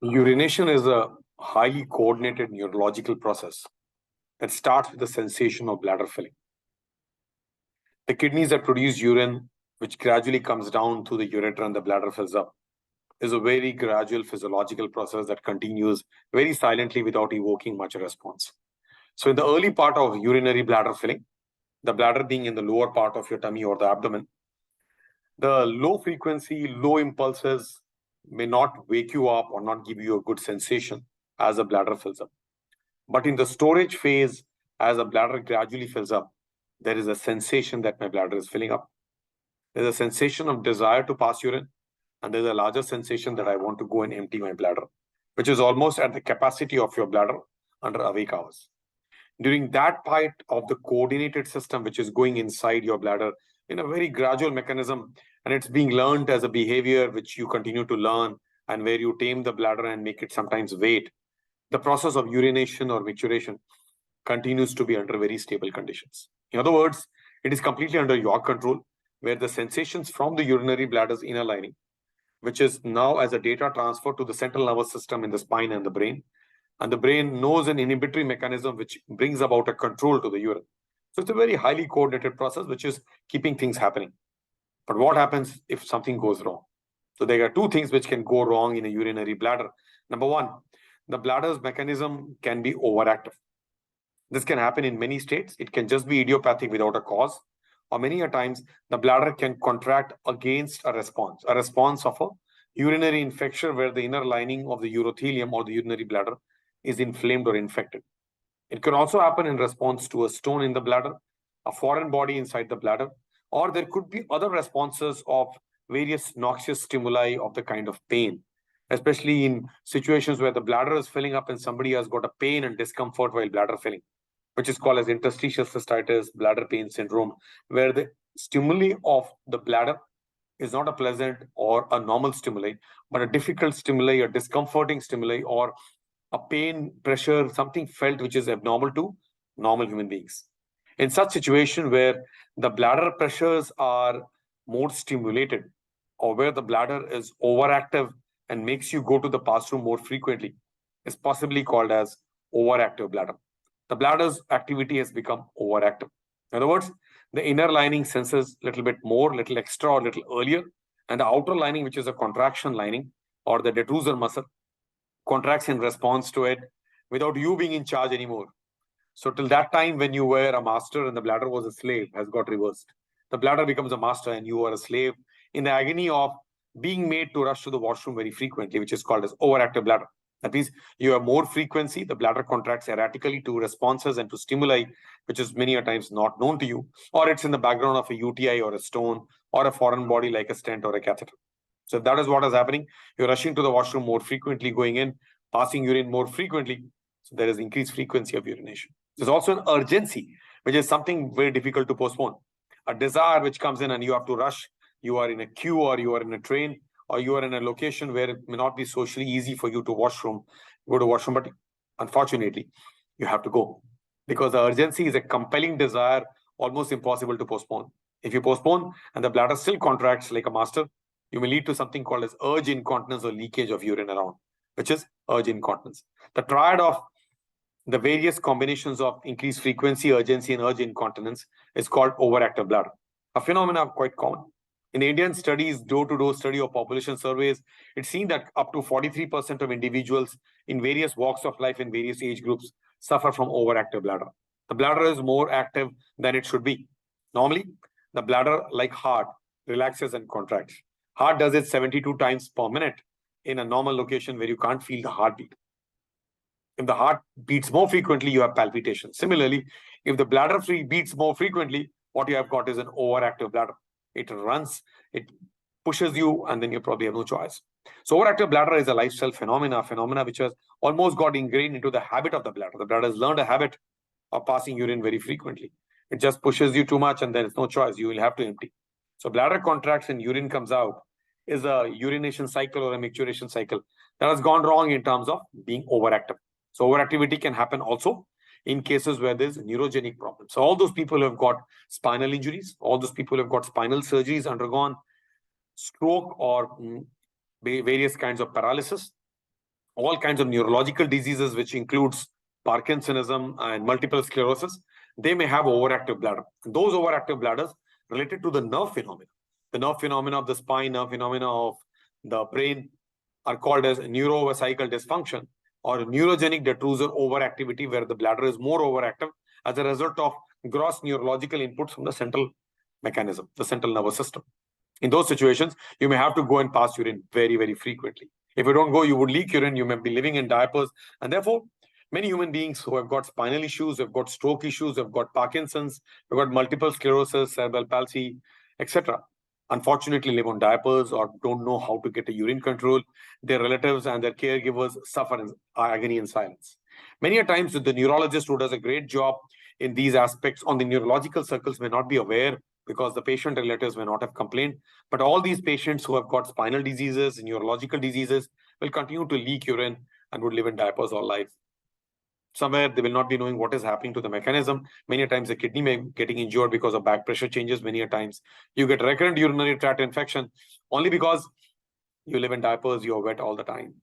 Urination is a highly coordinated neurological process that starts with the sensation of bladder filling. The kidneys that produce urine, which gradually comes down through the ureter and the bladder fills up, is a very gradual physiological process that continues very silently without evoking much response. So in the early part of urinary bladder filling, the bladder being in the lower part of your tummy or the abdomen, the low frequency, low impulses may not wake you up or not give you a good sensation as the bladder fills up. But in the storage phase, as the bladder gradually fills up, there is a sensation that my bladder is filling up. There's a sensation of desire to pass urine, and there's a larger sensation that I want to go and empty my bladder, which is almost at the capacity of your bladder under awake hours. During that part of the coordinated system, which is going inside your bladder in a very gradual mechanism, and it's being learned as a behavior which you continue to learn, and where you tame the bladder and make it sometimes wait, the process of urination or micturition continues to be under very stable conditions. In other words, it is completely under your control, where the sensations from the urinary bladder's inner lining, which is now as a data transfer to the central nervous system in the spine and the brain, and the brain knows an inhibitory mechanism which brings about a control to the urine. So it's a very highly coordinated process which is keeping things happening. But what happens if something goes wrong? So there are two things which can go wrong in a urinary bladder. Number one, the bladder's mechanism can be overactive. This can happen in many states. It can just be idiopathic without a cause, or many a times the bladder can contract against a response of a urinary infection where the inner lining of the urothelium or the urinary bladder is inflamed or infected. It can also happen in response to a stone in the bladder, a foreign body inside the bladder, or there could be other responses of various noxious stimuli of the kind of pain, especially in situations where the bladder is filling up and somebody has got a pain and discomfort while bladder filling, which is called as interstitial cystitis, bladder pain syndrome, where the stimuli of the bladder is not a pleasant or a normal stimuli, but a difficult stimuli, a discomforting stimuli, or a pain, pressure, something felt which is abnormal to normal human beings. In such situation where the bladder pressures are more stimulated, or where the bladder is overactive and makes you go to the bathroom more frequently, is possibly called as overactive bladder. The bladder's activity has become overactive. In other words, the inner lining senses a little bit more, little extra, or little earlier, and the outer lining, which is a contraction lining or the detrusor muscle, contracts in response to it without you being in charge anymore. So till that time when you were a master and the bladder was a slave has got reversed. The bladder becomes a master and you are a slave in the agony of being made to rush to the washroom very frequently, which is called as overactive bladder. That means you have more frequency, the bladder contracts erratically to responses and to stimuli, which is many a times not known to you, or it's in the background of a UTI or a stone or a foreign body like a stent or a catheter. So if that is what is happening, you're rushing to the washroom more frequently, going in, passing urine more frequently. So there is increased frequency of urination. There's also an urgency, which is something very difficult to postpone. A desire which comes in and you have to rush. You are in a queue or you are in a train or you are in a location where it may not be socially easy for you to go to washroom, but unfortunately, you have to go. Because the urgency is a compelling desire, almost impossible to postpone. If you postpone and the bladder still contracts like a master, you may lead to something called as urge incontinence or leakage of urine around, which is urge incontinence. The triad of the various combinations of increased frequency, urgency, and urge incontinence is called overactive bladder. A phenomena quite common. In Indian studies, door-to-door study of population surveys, it's seen that up to 43% of individuals in various walks of life in various age groups suffer from overactive bladder. The bladder is more active than it should be. Normally, the bladder, like heart, relaxes and contracts. Heart does it 72 times per minute in a normal location where you can't feel the heartbeat. If the heart beats more frequently, you have palpitation. Similarly, if the bladder beats more frequently, what you have got is an overactive bladder. It runs, it pushes you, and then you probably have no choice. So overactive bladder is a lifestyle phenomena which has almost got ingrained into the habit of the bladder. The bladder has learned a habit of passing urine very frequently. It just pushes you too much and there is no choice. You will have to empty. So bladder contracts and urine comes out is a urination cycle or a micturition cycle that has gone wrong in terms of being overactive. So overactivity can happen also in cases where there's neurogenic problems. So all those people who have got spinal injuries, all those people who have got spinal surgeries undergone, stroke or various kinds of paralysis, all kinds of neurological diseases, which includes parkinsonism and multiple sclerosis, they may have overactive bladder. And those overactive bladders related to the nerve phenomena. The nerve phenomena of the spine, nerve phenomena of the brain are called as neurovesical dysfunction or neurogenic detrusor overactivity, where the bladder is more overactive as a result of gross neurological inputs from the central mechanism, the central nervous system. In those situations, you may have to go and pass urine very, very frequently. If you don't go, you would leak urine, you may be living in diapers. And therefore, many human beings who have got spinal issues, who have got stroke issues, who have got Parkinson's, who have got multiple sclerosis, cerebral palsy, etc., unfortunately live on diapers or don't know how to get a urine control. Their relatives and their caregivers suffer in agony and silence. Many a times, the neurologist who does a great job in these aspects on the neurological circles may not be aware because the patient relatives may not have complained. But all these patients who have got spinal diseases, neurological diseases, will continue to leak urine and would live in diapers all life. Somewhere they will not be knowing what is happening to the mechanism. Many a times the kidney may be getting injured because of back pressure changes. Many a times you get recurrent urinary tract infection only because you live in diapers, you're wet all the time.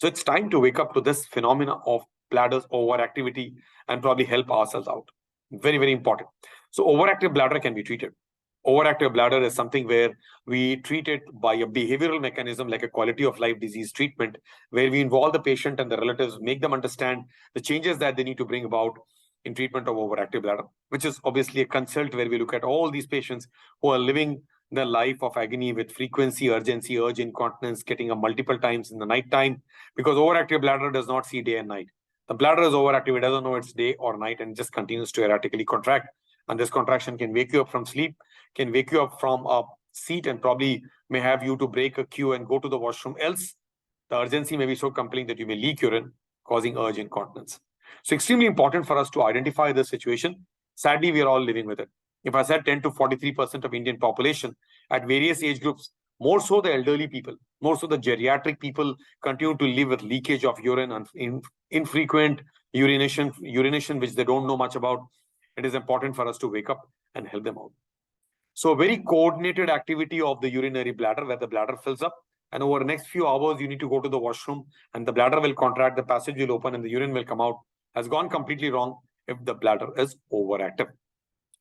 So it's time to wake up to this phenomena of bladder's overactivity and probably help ourselves out. Very, very important. So overactive bladder can be treated. Overactive bladder is something where we treat it by a behavioral mechanism like a quality of life disease treatment, where we involve the patient and the relatives, make them understand the changes that they need to bring about in treatment of overactive bladder, which is obviously a consult where we look at all these patients who are living their life of agony with frequency, urgency, urge incontinence, getting up multiple times in the night time, because overactive bladder does not see day and night. The bladder is overactive, it doesn't know it's day or night and just continues to erratically contract. And this contraction can wake you up from sleep, can wake you up from a seat and probably may have you to break a queue and go to the washroom. Else, the urgency may be so compelling that you may leak urine, causing urge incontinence. So extremely important for us to identify this situation. Sadly, we are all living with it. If I said 10 to 43% of Indian population at various age groups, more so the elderly people, more so the geriatric people continue to live with leakage of urine and infrequent urination, which they don't know much about. It is important for us to wake up and help them out. So very coordinated activity of the urinary bladder, where the bladder fills up, and over the next few hours, you need to go to the washroom and the bladder will contract, the passage will open and the urine will come out, has gone completely wrong if the bladder is overactive.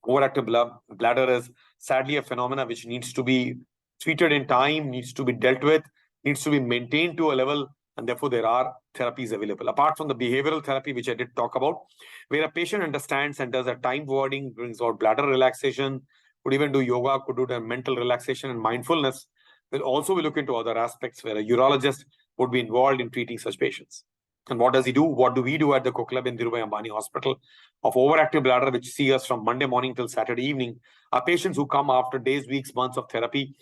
Overactive bladder is sadly a phenomena which needs to be treated in time, needs to be dealt with, needs to be maintained to a level, and therefore there are therapies available. Apart from the behavioral therapy, which I did talk about, where a patient understands and does a time warding, brings out bladder relaxation, could even do yoga, could do the mental relaxation and mindfulness. We'll also look into other aspects where a urologist would be involved in treating such patients. And what does he do? What do we do at the Kokla in Dhirubhai Ambani Hospital of overactive bladder, which see us from Monday morning till Saturday evening, are patients who come after days, weeks, months of therapy,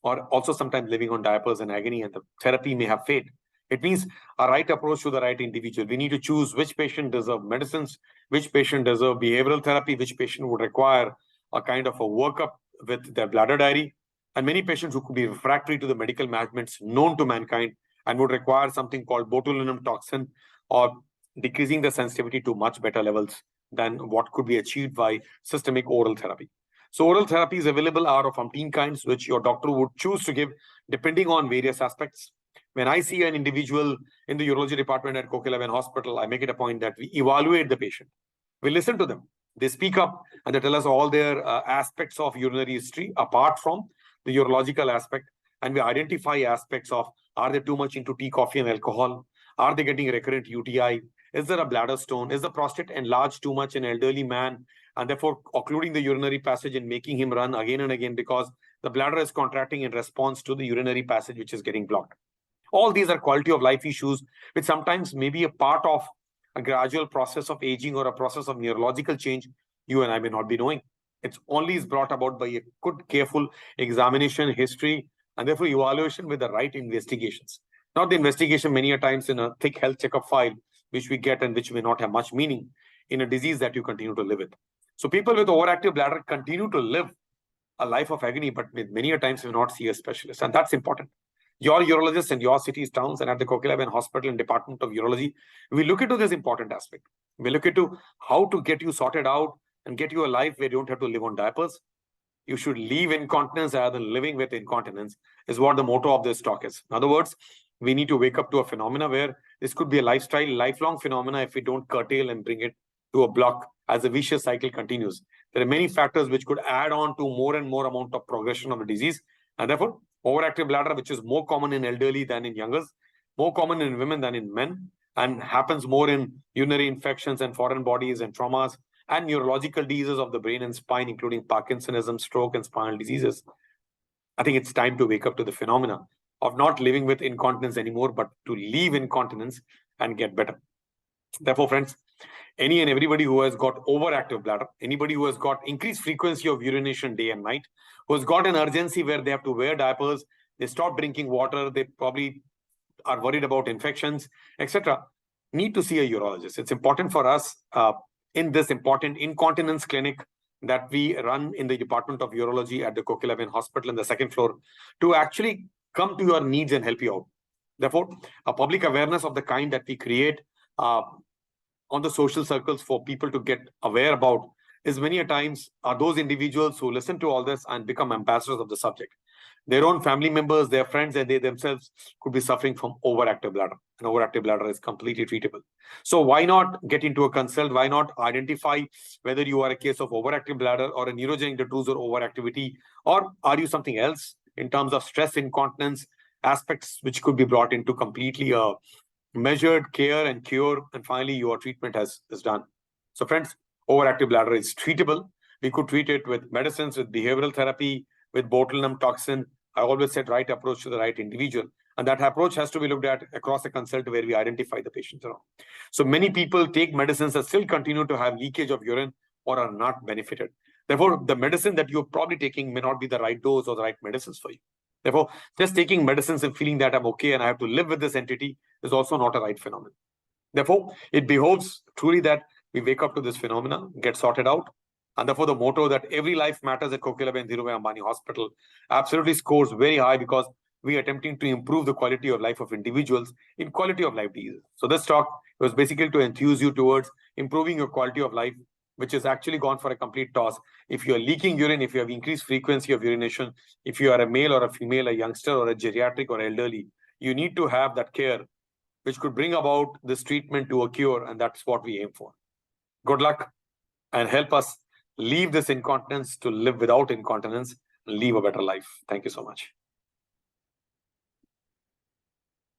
or also sometimes living on diapers and agony, and the therapy may have failed. It means a right approach to the right individual. We need to choose which patient deserves medicines, which patient deserves behavioral therapy, which patient would require a kind of a workup with their bladder diary, and many patients who could be refractory to the medical managements known to mankind and would require something called botulinum toxin or decreasing the sensitivity to much better levels than what could be achieved by systemic oral therapy. So oral therapies available are of umpteen kinds, which your doctor would choose to give depending on various aspects. When I see an individual in the urology department at Kokila Hospital, I make it a point that we evaluate the patient. We listen to them. They speak up and they tell us all their aspects of urinary history apart from the urological aspect. And we identify aspects of, are they too much into tea, coffee and alcohol? Are they getting recurrent UTI? Is there a bladder stone? Is the prostate enlarged too much in an elderly man? And therefore occluding the urinary passage and making him run again and again because the bladder is contracting in response to the urinary passage which is getting blocked. All these are quality of life issues, which sometimes may be a part of a gradual process of aging or a process of neurological change you and I may not be knowing. It's only brought about by a good, careful examination, history, and therefore evaluation with the right investigations. Not the investigation many a times in a thick health checkup file, which we get and which may not have much meaning in a disease that you continue to live with. So people with overactive bladder continue to live a life of agony, but with many a times will not see a specialist. And that's important. Your urologist in your cities, towns, and at the Kokila Hospital and Department of Urology, we look into this important aspect. We look into how to get you sorted out and get you a life where you don't have to live on diapers. You should leave incontinence rather than living with incontinence, is what the motto of this talk is. In other words, we need to wake up to a phenomena where this could be a lifestyle, lifelong phenomena if we don't curtail and bring it to a block as the vicious cycle continues. There are many factors which could add on to more and more amount of progression of the disease. And therefore, overactive bladder, which is more common in elderly than in youngers, more common in women than in men, and happens more in urinary infections and foreign bodies and traumas and neurological diseases of the brain and spine, including parkinsonism, stroke, and spinal diseases. I think it's time to wake up to the phenomena of not living with incontinence anymore, but to leave incontinence and get better. Therefore, friends, any and everybody who has got overactive bladder, anybody who has got increased frequency of urination day and night, who has got an urgency where they have to wear diapers, they stop drinking water, they probably are worried about infections, etc., need to see a urologist. It's important for us in this important incontinence clinic that we run in the Department of Urology at the Kokilaben Hospital in the second floor to actually come to your needs and help you out. Therefore, a public awareness of the kind that we create on the social circles for people to get aware about is many a times are those individuals who listen to all this and become ambassadors of the subject. Their own family members, their friends, and they themselves could be suffering from overactive bladder. And overactive bladder is completely treatable. So why not get into a consult? Why not identify whether you are a case of overactive bladder or a neurogenic disease or overactivity, or are you something else in terms of stress incontinence aspects which could be brought into completely a measured care and cure, and finally your treatment is done. So friends, overactive bladder is treatable. We could treat it with medicines, with behavioral therapy, with botulinum toxin. I always said right approach to the right individual. And that approach has to be looked at across a consult where we identify the patients around. So many people take medicines that still continue to have leakage of urine or are not benefited. Therefore, the medicine that you're probably taking may not be the right dose or the right medicines for you. Therefore, just taking medicines and feeling that I'm okay and I have to live with this entity is also not a right phenomenon. Therefore, it behoves truly that we wake up to this phenomena, get sorted out. And therefore, the motto that every life matters at Kokilaben Dhirubhai Ambani Hospital absolutely scores very high because we are attempting to improve the quality of life of individuals in quality of life diseases. So this talk was basically to enthuse you towards improving your quality of life, which is actually gone for a complete toss. If you're leaking urine, if you have increased frequency of urination, if you are a male or a female, a youngster or a geriatric or elderly, you need to have that care which could bring about this treatment to a cure, and that's what we aim for. Good luck and help us leave this incontinence to live without incontinence and live a better life. Thank you so much.